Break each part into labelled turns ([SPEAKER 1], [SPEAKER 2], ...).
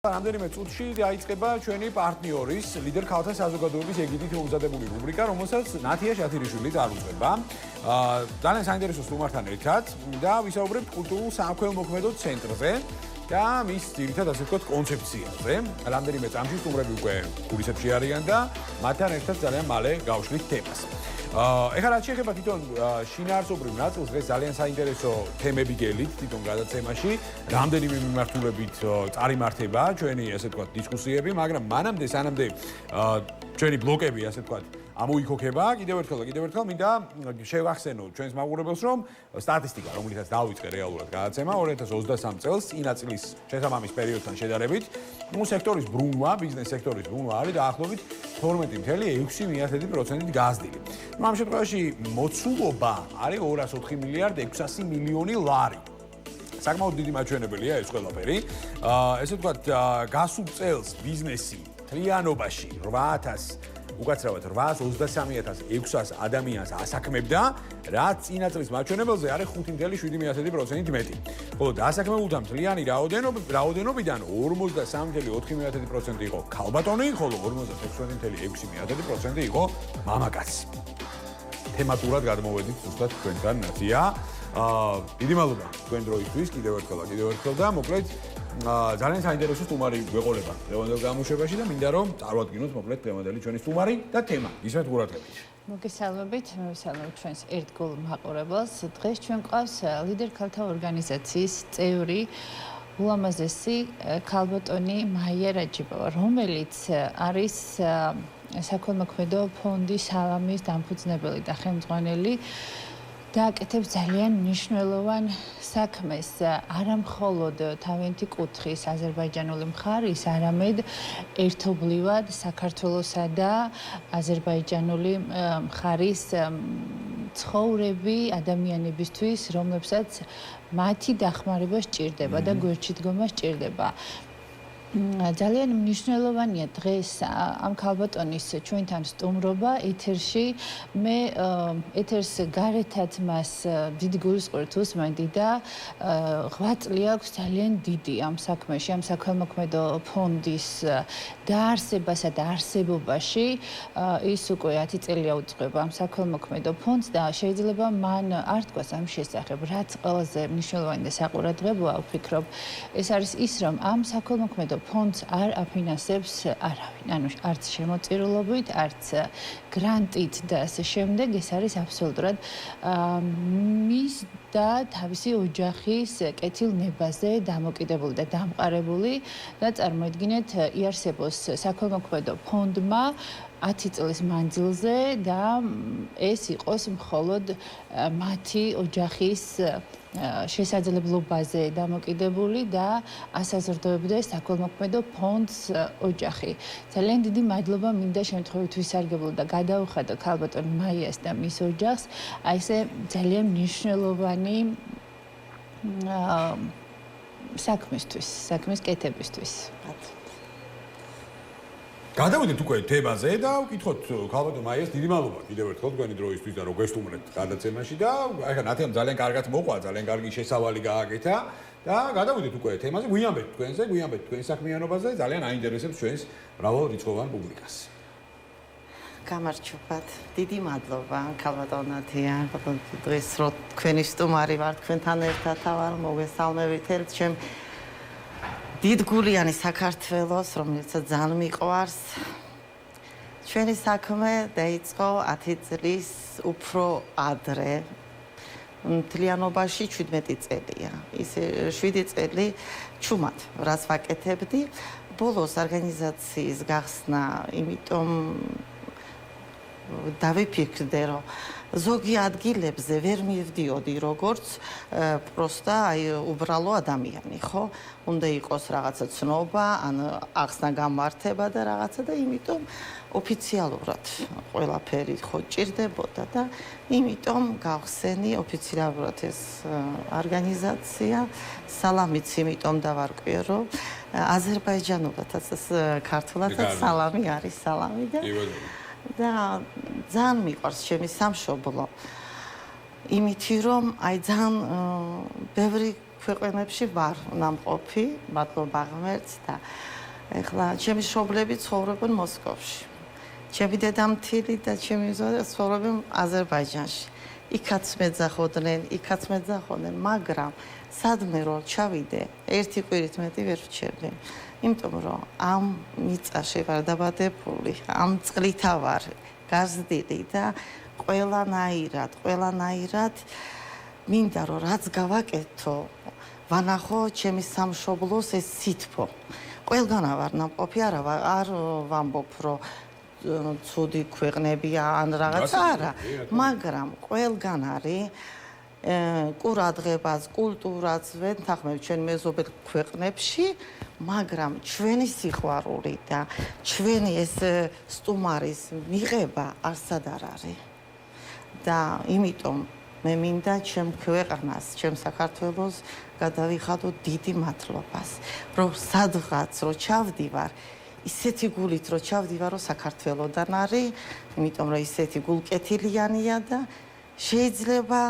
[SPEAKER 1] რამდენიმე წუთში დაიწყება ჩვენი პარტნიორის ლიდერ ქალთა საზოგადოების ეგიდით მომზადებული რუბრიკა, რომელსაც ნათია შათირიშვილი წარუდგება. ძალიან საინტერესო სტუმართან ერთად და ვისაუბრებთ კულტურულ სამოქმედო ცენტრზე და მის ძირითად ასე ვთქვათ კონცეფციაზე. რამდენიმე წამში სტუმრები უკვე გულისებში არიან და მათთან ერთად ძალიან მალე გავშლით თემას. ეხლა რაც შეეხება თვითონ შინაარსობრივ ნაწილს, დღეს ძალიან საინტერესო თემები გელით თვითონ გადაცემაში, რამდენიმე მიმართულებით წარიმართება ჩვენი ასე ვთქვათ დისკუსიები, მაგრამ მანამდე სანამდე ჩვენი ბლოკები ასე ვთქვათ ამოიქოქება, კიდევ ერთხელ მინდა შევახსენო ჩვენს მაყურებელს, რომ სტატისტიკა, რომელიცაც დავიწყე რეალურად გადაცემა 2023 წელს წინა წლის შესაბამის პერიოდთან შედარებით, სექტორის ბრუნვა, ბიზნეს სექტორის ბრუნვა არის დაახლოებით 12.6% გაზრდილი. ამ შემთხვევაში მოცულობა არის 204 მილიარდ 600 მილიონი ლარი. საკმაოდ დიდი მაჩვენებელია ეს ყველაფერი. ესე ვთქვათ, გასულ წელს ბიზნესი მთლიანობაში 823.600 ადამიანს ასაქმებდა, რაც წინა წლის მაჩვენებელზე არის 5.7% მეტი. ხოლო დასაქმებულთა მთლიანი რაოდენობიდან 43.4% იყო ქალბატონი, ხოლო 56.6% იყო მამაკაცი. თემატურად გადმოვედით ზუსტად თქვენთან ნათია. დიდი მადლობა თქვენ დროისთვის კიდევ ერთხელ და მოკლედ ძალიან საინტერესო სტუმარი გვეყოლება დღევანდელ გამოშვებაში და მინდა რომ წარვადგინოთ მოკლედ დღევანდელი ჩვენი სტუმარი და თემა ისმეთ ყურადღებით.
[SPEAKER 2] მოგესალმებით, მოვესალმებით ჩვენს ერთგულ მაყურებელს. დღეს ჩვენ ყავს ლიდერ ქალთა ორგანიზაციის წევრი ულამაზესი ქალბატონი მაია რაჯიბოვა, რომელიც არის საქველმოქმედო ფონდი სალამის დამფუძნებელი და ხელმძღვანელი და აკეთებს ძალიან მნიშვნელოვან საქმეს, არა მხოლოდ თავიანთი კუთხის აზერბაიჯანული მხარის, არამედ ერთობლივად საქართველოსა და აზერბაიჯანული მხარის ცხოვრები ადამიანებისთვის, რომლებსაც მათი დახმარება სჭირდება და გვერდში დგომა სჭირდება. ძალიან მნიშვნელოვანია დღეს ამ ქალბატონის ჩვენთან სტუმრობა ეთერში. მე ეთერს გარეთაც მას დიდი გულისწყრით ვუსმენდი და 8 წელი აქვს ძალიან დიდი ამ საქმეში, ამ საქველმოქმედო ფონდის დაარსებასა და არსებობაში. ის უკვე 10 წელია უძღვება ამ საქველმოქმედო ფონდს და შეიძლება მან არ თქვას ამ შესახებ, რაც ყველაზე მნიშვნელოვანი და საყურადღებოა, ვფიქრობ, ეს არის ის, რომ ამ საქველმოქმედო ფონდს არ აფინანსებს არავინ, ანუ არც შემოწირულობით, არც გრანტით და ასე შემდეგ, ეს არის აბსოლუტურად მის და თავისი ოჯახის კეთილნებაზე დამოკიდებული და დამყარებული და წარმოიდგინეთ იარსებოს საქველმოქმედო ფონდმა 10 წლის მანძილზე და ეს იყოს მხოლოდ მათი ოჯახის შესაძლებლობაზე დამოკიდებული და ასაზრდოებდეს საქველმოქმედო ფონდს ოჯახი. ძალიან დიდი მადლობა მინდა შემთხვევით ვისარგებლო და გადავხადო ქალბატონ მაიას და მის ოჯახს აი ესე ძალიან მნიშვნელოვანი საქმის კეთებისთვის.
[SPEAKER 1] გადავიდეთ უკვე თემაზე და ვკითხოთ ქალბატონ მაიას დიდი მადლობა კიდევ ერთხელ თქვენი დროისთვის და რომ გვესტუმრეთ გადაცემაში და ახლა ნათიამ ძალიან კარგად მოყვა, ძალიან კარგი შესავალი გააკეთა და გადავიდეთ უკვე თემაზე, გვიანბეთ თქვენ საქმიანობაზე, ძალიან აინტერესებს ჩვენს მრავალრიცხოვან პუბლიკას.
[SPEAKER 3] გამარჯობათ. დიდი მადლობა ქალბატონ ნათია. დღეს რო თქვენი სტუმარი ვარ, თქვენთან ერთად ვარ, მოგესალმებით ერთ ჩემ დიდგულიანი საქართველოს, რომელიც ძალიან მიყვარს. ჩვენი საქმე დაიწყო 10 წლის უფრო ადრე. მთლიანობაში 17 წელია. ის 7 წელი ჩუმად რაც ვაკეთებდი. ბოლოს ორგანიზაციის გახსნა, იმიტომ დავიფიქრდე, რომ ზოგი ადგილებზე ვერ მივდიოდი როგორც პროსტა უბრალო ადამიანი, ხო? უნდა იყოს რაღაცა ცნობა, ან ახსნა გამართება და რაღაცა და იმიტომ ოფიციალურად ყველაფერი ხო ჭირდებოდა და იმიტომ გავხსენი ოფიციალურად ეს ორგანიზაცია. სალამიც იმიტომ დავარკვიე, რომ აზერბაიჯანულადაც ქართულადაც სალამი არის სალამი და ძალიან მიყვარს ჩემი სამშობლო. იმითი რომ აი ძალიან ბევრი ქვეყნებში ვარ ნამყოფი, მადლობა ღმერთს და ეხლა ჩემი მშობლები ცხოვრობენ მოსკოვში. ჩემი დედამთილი და ჩემი ზოგი ცხოვრობენ აზერბაიჯანში. იქაც მეძახოდნენ, მაგრამ სადმე რომ ჩავიდე, ერთი კვირით მეტი ვერ ვჩერდი. იმიტომ რომ ამ მიწაში ვარ დაბადებული, ამ წყლითა ვარ გაზრდილი და ყველანაირად მინდა რომ რაც გავაკეთო, ვანახო ჩემი სამშობლოს ეს სითბო. ყველგანა ვარ ნამყოფი, არ ვამბობ რომ ცუდი ქვეყნებია ან რაღაც არა, მაგრამ ყველგან არის ყურადღებას, კულტურას ვენთანხმებ ჩვენ მეზობელ ქვეყნებში, მაგრამ ჩვენი სიყვარული და ჩვენი ეს სტუმარის მიღება არსად არ არის. და იმიტომ მე მინდა ჩემ ქვეყანას, ჩემ საქართველოს გადავიხადო დიდი მადლობას, რომ სადღაც რო ჩავდივარ, ისეთი გულით რო ჩავდივარ, რომ საქართველოდან არის, იმიტომ რომ ისეთი გულკეთილიანია და შეიძლება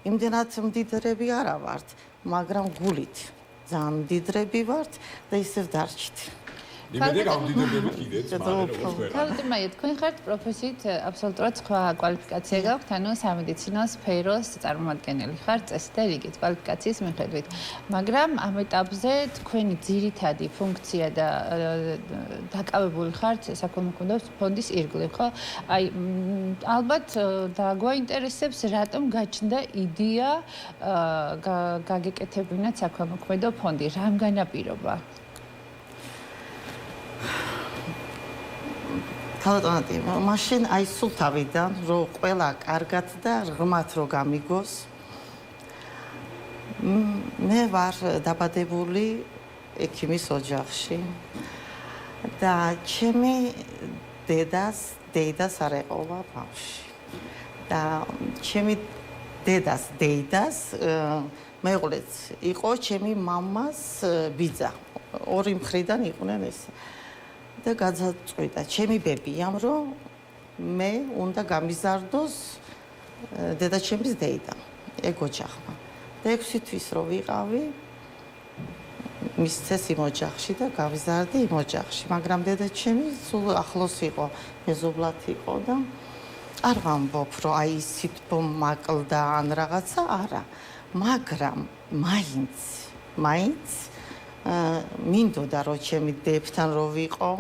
[SPEAKER 3] იმდენად მდიდრები არა ვართ, მაგრამ გულით ძალიან მდიდრები ვართ და ისევ დარჩით.
[SPEAKER 1] იმედია გამდიდრებით კიდეც, მაგრამ როგორც ყველა.
[SPEAKER 2] ქალბატონია, თქვენ ხართ პროფესიით აბსოლუტურად სხვა კვალიფიკაცია გაქვთ, ანუ სამედიცინო სფეროს წარმომადგენელი ხართ წესით და რიგით კვალიფიკაციის მიხედვით. მაგრამ ამ ეტაპზე თქვენი ძირითადი ფუნქცია და დაკავებული ხართ საქველმოქმედო ფონდის ირგვლივ, ხო? აი, ალბათ დაგვაინტერესებს, რატომ გაჩნდა იდეა გაგეკეთებინათ საქველმოქმედო ფონდი, რამ განაპირობა?
[SPEAKER 3] ქალბატონი, მაშინ აი სულ თავიდან რომ ყველა კარგად და ღრმად რო გამიგოს. მე ვარ დაბადებული ექიმის ოჯახში და ჩემი დედას არ ეყოლა ბავშვი. და ჩემი დედას მეუღლეც იყო ჩემი მამას ბიძა. ორი მხრიდან იყვნენ ეს. და გაძაწყვიტა ჩემი ბებიამ რომ მე უნდა გამიზარდოს დედაჩემის დეიდა ეგ ოჯახმა და 6 თვის რო ვიყავი მისცეს იმ ოჯახში და გავიზარდი იმ ოჯახში მაგრამ დედაჩემი სულ ახლოს იყო მეზობლად იყო და არ ვამბობ რომ აი სითბო მაკლდა ან რაღაცა არა მაგრამ მაინც მინდოდა რომ ჩემი დებთან რო ვიყო,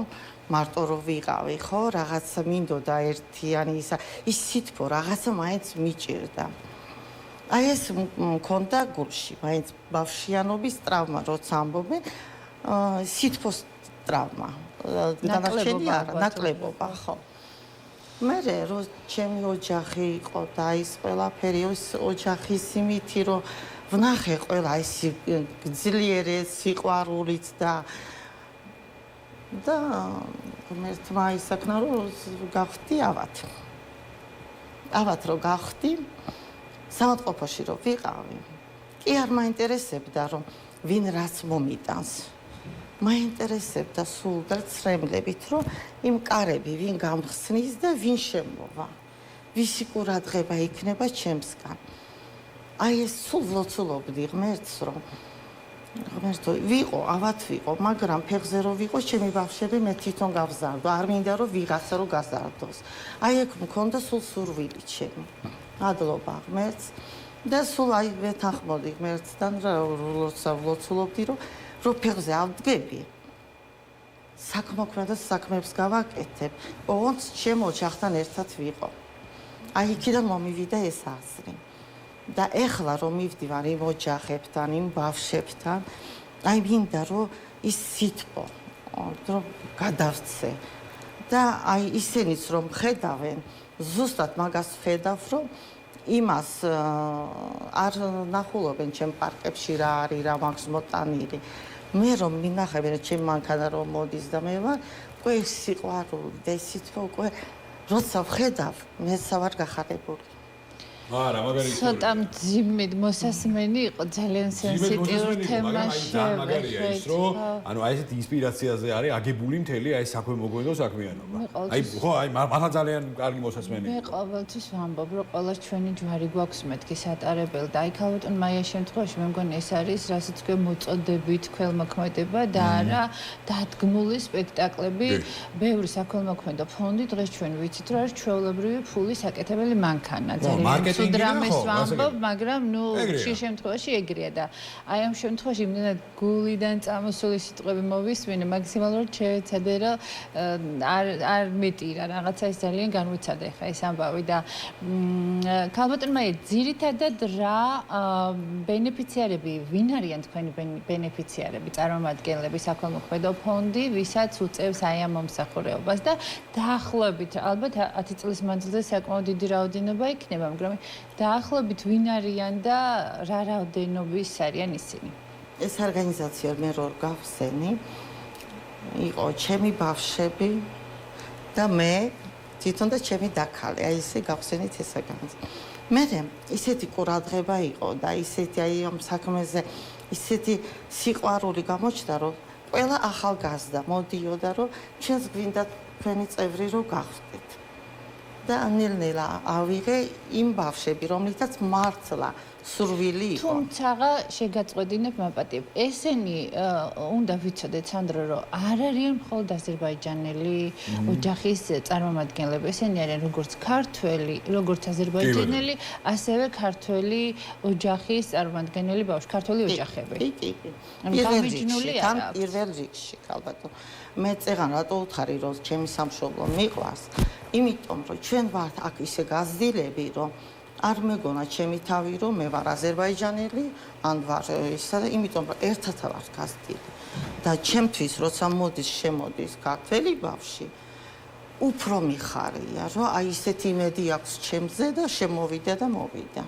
[SPEAKER 3] მარტო რო ვიყავი, ხო, რაღაცა მინდოდა ერთიანი ის სითბო რაღაცა მაინც მიჭირდა. აი ეს მქონდა გულში, მაინც ბავშვიანობის ტრავმა, როცა ამბობენ, სითბოს ტრავმა. დანარჩენი არა, ნაკლებობა, ხო. მე რო ჩემი ოჯახი იყო და ის ყველაფერი, ის ოჯახის იმითი რომ ვნახე ყველა ის ძლიერი სიყვარულით და ღმერთმა ისაქნა რომ გავხდი ავად რო გავხდი საავადმყოფოში რო ვიყავი კი არ მაინტერესებდა რომ ვინ რაც მომიტანს მაინტერესებდა სულ და ცრემლებით რომ იმ კარები ვინ გამხსნის და ვინ შემოვა ვისი ყურადღება იქნება ჩემსგან აი ეს სულ ვლოცულობდი ღმერთს რომ ღმერთო ვიყო ავად ვიყო მაგრამ ფეხზე რო ვიყო ჩემი ბავშვები მე თვითონ გავზარდო არ მინდა რომ ვიღაცა რო გაზარდოს აი ეგ მქონდა სულ სურვილი ჩემი მადლობა ღმერთს და სულ აი ვეთანხმოდი ღმერთთან როცა ვლოცულობდი რომ ფეხზე ავდგები საქმოქმედო საქმეებს გავაკეთებ ოღონდ ჩემ ოჯახთან ერთად ვიყო აი იქიდან მომივიდა ეს აზრი და ეხლა რომ მივდივარ იმ ოჯახებთან, იმ ბავშვებთან, აი მინდა რომ ის სითბო რომ გადავცე და აი ისინიც რომ ხედავენ, ზუსტად მაგას ხედავ რომ იმას არ ნახულობენ ჩემ პარკებში რა არის, რა მაქვს მოტანილი. მე რომ მინახები რომ ჩემ მანქანა რომ მოდის და მე ვარ, უკვე სიყვარული და სითბო უკვე როცა ვხედავ, მე სავარ გახარებული.
[SPEAKER 1] არა, მაგარი
[SPEAKER 2] ცოტა მძიმედ მოსასმენი იყო, ძალიან სენსიტიურ თემაში.
[SPEAKER 1] მაგარია ის, რომ ანუ აი ესეთი ინსპირაციაზე არის აგებული მთელი აი საქველმოქმედო საქმიანობა. აი ხო, აი მართლა ძალიან კარგი მოსასმენი.
[SPEAKER 2] მე ყოველთვის ვამბობ, რომ ყველა ჩვენი ჯვარი გვაქვს მეთქი სატარებელი და აი ქალბატონ მაიას შემთხვევაში მე მგონი ეს არის, რასაც თქვენ მოწოდებით ქველმოქმედება და არა დადგმული სპექტაკლები. ბევრი საქველმოქმედო ფონდი დღეს ჩვენ ვიცით, რომ არის ჩვეულებრივი ფულის აკეთებელი მანქანა. ძალიან დრამის ვამბობ, მაგრამ ნუ ხშირ შემთხვევაში ეგრეა და აი ამ შემთხვევაში იმდენად გულიდან წამოსული სიტყვები მოვისმინე, მაქსიმალურად შევეცადე, რომ არ მეტირა რაღაცა ის ძალიან განვიცადე ხა ეს ამბავი და ქალბატონ მაია, ძირითადად რა ბენეფიციარები, ვინ არიან თქვენი ბენეფიციარები, წარმომადგენლები, საქველმოქმედო ფონდი, ვისაც უწევს აი ამ მომსახურებას და დაახლოებით, ალბათ 10 წლის მანძილზე საკმაოდ დიდი რაოდენობა იქნება, მაგრამ დაახლოებით ვინ არიან და რა რაოდენობის არიან ისინი?
[SPEAKER 3] ეს ორგანიზაცია მე რო გავხსენი, იყო ჩემი ბავშვები და მე თვითონ და ჩემი დაქალი, აი ესე გავხსენით ეს ორგანიზაცია. მე ისეთი ყურადღება იყო და ისეთი აი ამ საქმეზე ისეთი სიყვარული გამოჩნდა, რომ ყველა ახალგაზრდა მოდიოდა, რომ ჩვენს გვინდა თქვენი წევრი რო გახდეთ. და ნელ-ნელა ავიღე იმ ბავშვები, რომლითაც მართლა სურვილი იყო.
[SPEAKER 2] თუმცა შეგაწყვეტინებ მაპატიებ. ესენი უნდა ვიცოდეთ სანდრო, რომ არ არიან მხოლოდ აზერბაიჯანელი ოჯახის წარმომადგენლები. ესენი არიან როგორც ქართველი, როგორც აზერბაიჯანელი, ასევე ქართველი ოჯახის წარმომადგენელი ბავშვი, ქართველი ოჯახები.
[SPEAKER 3] კი. პირველ რიგში, ალბათ. მე წეღან რატო უთხარი, რომ ჩემი სამშობლო მიყვარს? იმიტომ რომ ჩვენ ვართ აქ ისე გაზრდილები, რომ არ მეგონა ჩემი თავი, რომ მე ვარ აზერბაიჯანელი, ან ვარ ისა და იმიტომ რომ ერთად ვარ გაზრდილი. და ჩემთვის როცა შემოდის ქართველი ბავშვი, უფრო მიხარია, რომ აი ისეთი იმედი აქვს ჩემზე და შემოვიდა და მოვიდა.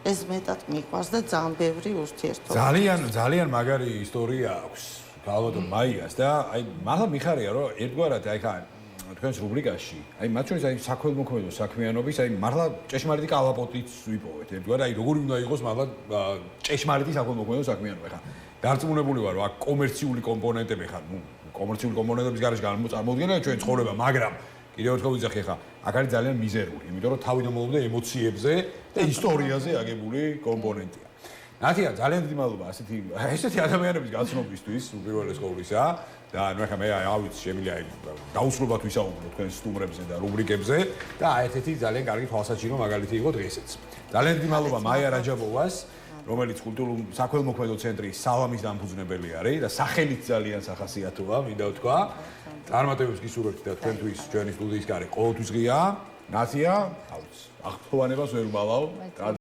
[SPEAKER 3] ეს მეტად მიყვარს და ძალიან ბევრი ურთიერთობა.
[SPEAKER 1] ძალიან მაგარი ისტორია აქვს ქალბატონ მაიას და აი მართლა მიხარია, რომ ერთგვარად აი ხა თქვენს რუბრიკაში, აი მათ შორის აი საქველმოქმედო საქმიანობის, აი მართლა ჭეშმარიტი კალაპოტიც ვიპოვეთ. ერთგვარად აი როგორი უნდა იყოს მართლა ჭეშმარიტი საქველმოქმედო საქმიანობა. ხა დარწმუნებული ვარ, რომ აქ კომერციული კომპონენტები ხარ, კომერციული კომპონენტების გარშე წარმოუდგენელი ჩვენ ცხოვრება, მაგრამ კიდევ ერთხელ ვიძახი ხა, აქ არის ძალიან მიზერული, იმიტომ რომ თავიდან მომდე ემოციებზე და ისტორიაზე აგებული კომპონენტია. ნათია, ძალიან დიდი მადლობა ესეთი ადამიანების გაცნობისთვის, უპირველეს ყოვლისა. და ნუ ახლა მე ავიც შემიძლია დაუსრულებად ვისაუბრო თქვენ სტუმრებზე და რუბრიკებზე და აი ერთ-ერთი ძალიან კარგი თვალსაჩინო მაგალითი იყო დღესაც. ძალიან დიდი მადლობა მაია რაჯაბოვას, რომელიც კულტურულ საქველმოქმედო ცენტრის სალამის დამფუძნებელი არის და სახელით ძალიან სახასიათოა, მინდა ვთქვა. წარმატებებს გისურვებთ და თქვენთვის ჩვენი სტუდიის გარე ყოველთვის ღია. ნათია, ავიც, აღფრთოვანებას ვერ ვალავ.